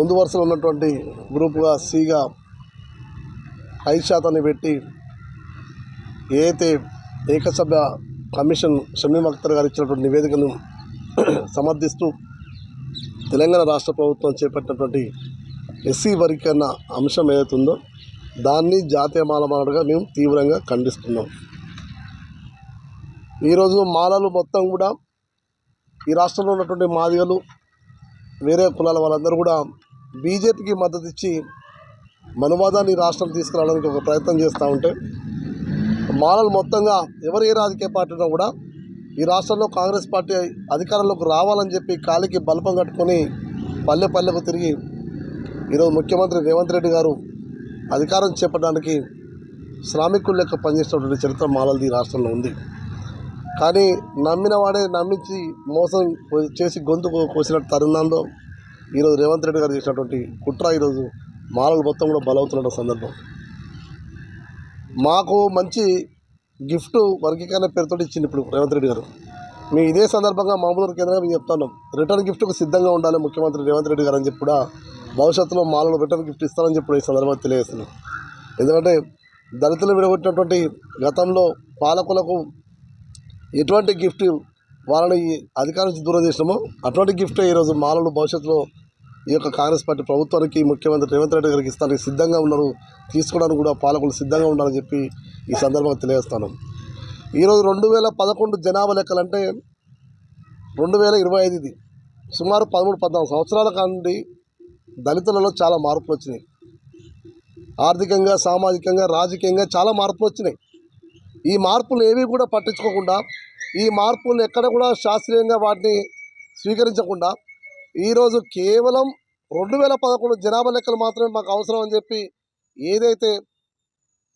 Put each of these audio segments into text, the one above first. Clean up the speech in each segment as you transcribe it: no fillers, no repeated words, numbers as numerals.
ముందు వరుసలో ఉన్నటువంటి గ్రూపుగా సిగా 5% పెట్టి ఏదైతే ఏకసభ్య కమిషన్ షమీమ్ అఖ్తర్ గారు ఇచ్చినటువంటి నివేదికను సమర్థిస్తూ తెలంగాణ రాష్ట్ర ప్రభుత్వం చేపట్టినటువంటి ఎస్సీ వర్గీకరణ అంశం ఏదైతుందో దాన్ని జాతీయ మాలమాలగా మేము తీవ్రంగా ఖండిస్తున్నాం. ఈరోజు మాలలు మొత్తం కూడా ఈ రాష్ట్రంలో ఉన్నటువంటి మాదిగలు వేరే కులాల వాళ్ళందరూ కూడా బీజేపీకి మద్దతు ఇచ్చి మనువాదాన్ని రాష్ట్రం తీసుకురావడానికి ఒక ప్రయత్నం చేస్తూ ఉంటే మాలలు మొత్తంగా ఎవరు ఏ రాజకీయ పార్టీలో కూడా ఈ రాష్ట్రంలో కాంగ్రెస్ పార్టీ అధికారంలోకి రావాలని చెప్పి కాలికి బలపం కట్టుకొని పల్లె పల్లెకు తిరిగి ఈరోజు ముఖ్యమంత్రి రేవంత్ రెడ్డి గారు అధికారం చేపట్టడానికి శ్రామికుల లెక్క పనిచేసినటువంటి చరిత్ర మాలలది ఈ రాష్ట్రంలో ఉంది. కానీ నమ్మిన వాడే నమ్మించి మోసం చేసి గొంతు కోసిన తరుణంలో ఈరోజు రేవంత్ రెడ్డి గారు చేసినటువంటి కుట్ర ఈరోజు మాలలు మొత్తం కూడా బలవుతున్న సందర్భం. మాకు మంచి గిఫ్ట్ వర్గీకరణ పేరుతో ఇచ్చింది ఇప్పుడు రేవంత్ రెడ్డి గారు. మేము ఇదే సందర్భంగా మామూలు కేంద్రంగా మేము చెప్తున్నాం, రిటర్న్ గిఫ్ట్కు సిద్ధంగా ఉండాలి ముఖ్యమంత్రి రేవంత్ రెడ్డి గారు అని చెప్పి కూడా భవిష్యత్తులో మాలలో రిటర్న్ గిఫ్ట్ ఇస్తారని చెప్పి ఈ సందర్భంగా తెలియజేస్తున్నాం. ఎందుకంటే దళితులు విడగొట్టినటువంటి గతంలో పాలకులకు ఎటువంటి గిఫ్ట్ వాళ్ళని అధికారం నుంచి దూరం చేసినామో అటువంటి గిఫ్టే ఈరోజు మాలలు భవిష్యత్తులో ఈ యొక్క కాంగ్రెస్ పార్టీ ప్రభుత్వానికి ముఖ్యమంత్రి రేవంత్ రెడ్డి గారికి ఇస్తానికి సిద్ధంగా ఉన్నారు. తీసుకోవడానికి కూడా పాలకులు సిద్ధంగా ఉండాలని చెప్పి ఈ సందర్భంగా తెలియజేస్తాను. ఈరోజు 2011 జనాభా లెక్కలంటే 2025 ఇది సుమారు 13-14 సంవత్సరాల కాండి దళితులలో చాలా మార్పులు వచ్చినాయి. ఆర్థికంగా, సామాజికంగా, రాజకీయంగా చాలా మార్పులు వచ్చినాయి. ఈ మార్పులు ఏవి కూడా పట్టించుకోకుండా, ఈ మార్పులు ఎక్కడ కూడా శాస్త్రీయంగా వాటిని స్వీకరించకుండా ఈరోజు కేవలం 2011 జనాభా లెక్కలు మాత్రమే మాకు అవసరం అని చెప్పి ఏదైతే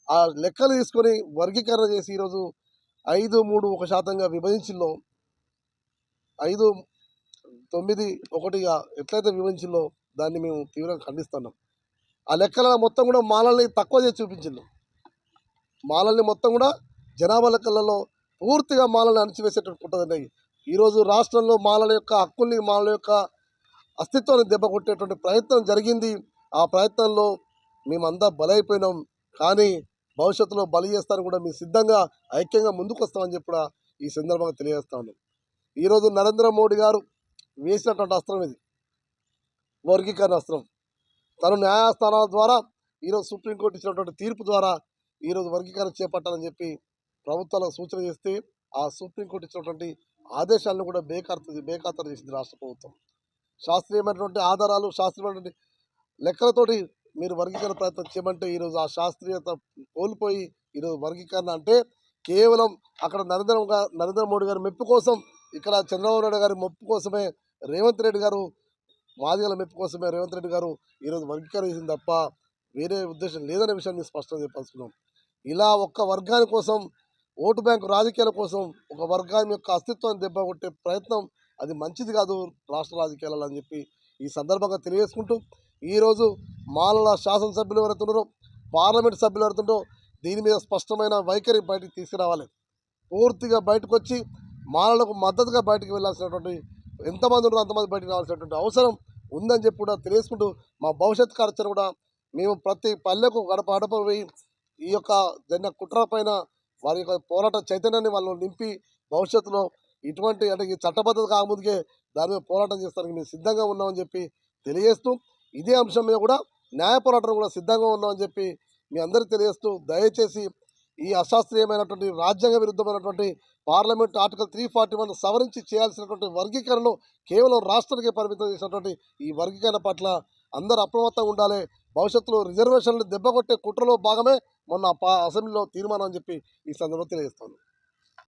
ఆ లెక్కలు తీసుకొని వర్గీకరణ చేసి ఈరోజు 5-3-1% విభజించిందో 5-9-1గా ఎట్లయితే విభజించిందో దాన్ని మేము తీవ్రంగా ఖండిస్తున్నాం. ఆ లెక్కల మొత్తం కూడా మాలల్ని తక్కువ చేసి చూపించింది. మాలల్ని మొత్తం కూడా జనాభా లెక్కలలో పూర్తిగా మాలల్ని అణచివేసేటట్టు ఉంటుందండి. ఈరోజు రాష్ట్రంలో మాలల యొక్క హక్కుల్ని, మాలల యొక్క అస్తిత్వాన్ని దెబ్బ కొట్టేటువంటి ప్రయత్నం జరిగింది. ఆ ప్రయత్నంలో మేమంతా బలైపోయినాం. కానీ భవిష్యత్తులో బలి చేస్తాను కూడా మేము సిద్ధంగా ఐక్యంగా ముందుకు వస్తామని చెప్పి కూడా ఈ సందర్భంగా తెలియజేస్తా ఉన్నాం. ఈరోజు నరేంద్ర మోడీ గారు వేసినటువంటి అస్త్రం ఇది, వర్గీకరణ అస్త్రం. తను న్యాయస్థానాల ద్వారా ఈరోజు సుప్రీంకోర్టు ఇచ్చినటువంటి తీర్పు ద్వారా ఈరోజు వర్గీకరణ చేపట్టాలని చెప్పి ప్రభుత్వాలకు సూచన చేస్తే ఆ సుప్రీంకోర్టు ఇచ్చినటువంటి ఆదేశాలను కూడా బేఖాతరు చేసింది రాష్ట్ర ప్రభుత్వం. శాస్త్రీయమైనటువంటి ఆధారాలు, శాస్త్రీయమైనటువంటి లెక్కలతోటి మీరు వర్గీకరణ ప్రయత్నం చేయమంటే ఈరోజు ఆ శాస్త్రీయత కోల్పోయి ఈరోజు వర్గీకరణ అంటే కేవలం అక్కడ నరేంద్ర మోడీ గారి మెప్పు కోసం, ఇక్కడ చంద్రబాబు నాయుడు గారి మెప్పు కోసమే రేవంత్ రెడ్డి గారు, మాదిగల మెప్పు కోసమే రేవంత్ రెడ్డి గారు ఈరోజు వర్గీకరణ చేసింది తప్ప వేరే ఉద్దేశం లేదనే విషయాన్ని స్పష్టంగా చెప్పాల్సుకున్నాం. ఇలా ఒక్క వర్గాని కోసం, ఓటు బ్యాంకు రాజకీయాల కోసం ఒక వర్గాన్ని యొక్క అస్తిత్వాన్ని దెబ్బ కొట్టే ప్రయత్నం అది మంచిది కాదు రాష్ట్ర రాజకీయాలలో అని చెప్పి ఈ సందర్భంగా తెలియజేసుకుంటూ, ఈరోజు మాలల శాసనసభ్యులు ఎవరైతున్నారో, పార్లమెంట్ సభ్యులు ఎవరైతున్నారో దీని మీద స్పష్టమైన వైఖరి బయటకు తీసుకురావాలి. పూర్తిగా బయటకు వచ్చి మాలలకు మద్దతుగా బయటకు వెళ్ళాల్సినటువంటి ఎంతమంది ఉన్నారో అంతమంది బయటకు రావాల్సినటువంటి అవసరం ఉందని చెప్పి కూడా తెలియజేసుకుంటూ, మా భవిష్యత్ కార్యాచరణ కూడా మేము ప్రతి పల్లెకు గడప పోయి ఈ యొక్క జన కుట్ర పైన వారి యొక్క పోరాట చైతన్యాన్ని వాళ్ళు నింపి భవిష్యత్తులో ఇటువంటి అంటే ఈ చట్టబద్ధత కాకముందుకే దాని మీద పోరాటం చేస్తానికి మేము సిద్ధంగా ఉన్నామని చెప్పి తెలియజేస్తూ, ఇదే అంశం మీద కూడా న్యాయ పోరాటం కూడా సిద్ధంగా ఉన్నామని చెప్పి మీ అందరికీ తెలియజేస్తూ, దయచేసి ఈ అశాస్త్రీయమైనటువంటి రాజ్యాంగ విరుద్ధమైనటువంటి పార్లమెంట్ ఆర్టికల్ 341 సవరించి చేయాల్సినటువంటి వర్గీకరణను కేవలం రాష్ట్రానికే పరిమితం చేసినటువంటి ఈ వర్గీకరణ పట్ల అందరూ అప్రమత్తంగా ఉండాలి. భవిష్యత్తులో రిజర్వేషన్లు దెబ్బకొట్టే కుట్రలో భాగమే మొన్న అసెంబ్లీలో తీర్మానం అని చెప్పి ఈ సందర్భంగా తెలియజేస్తాను.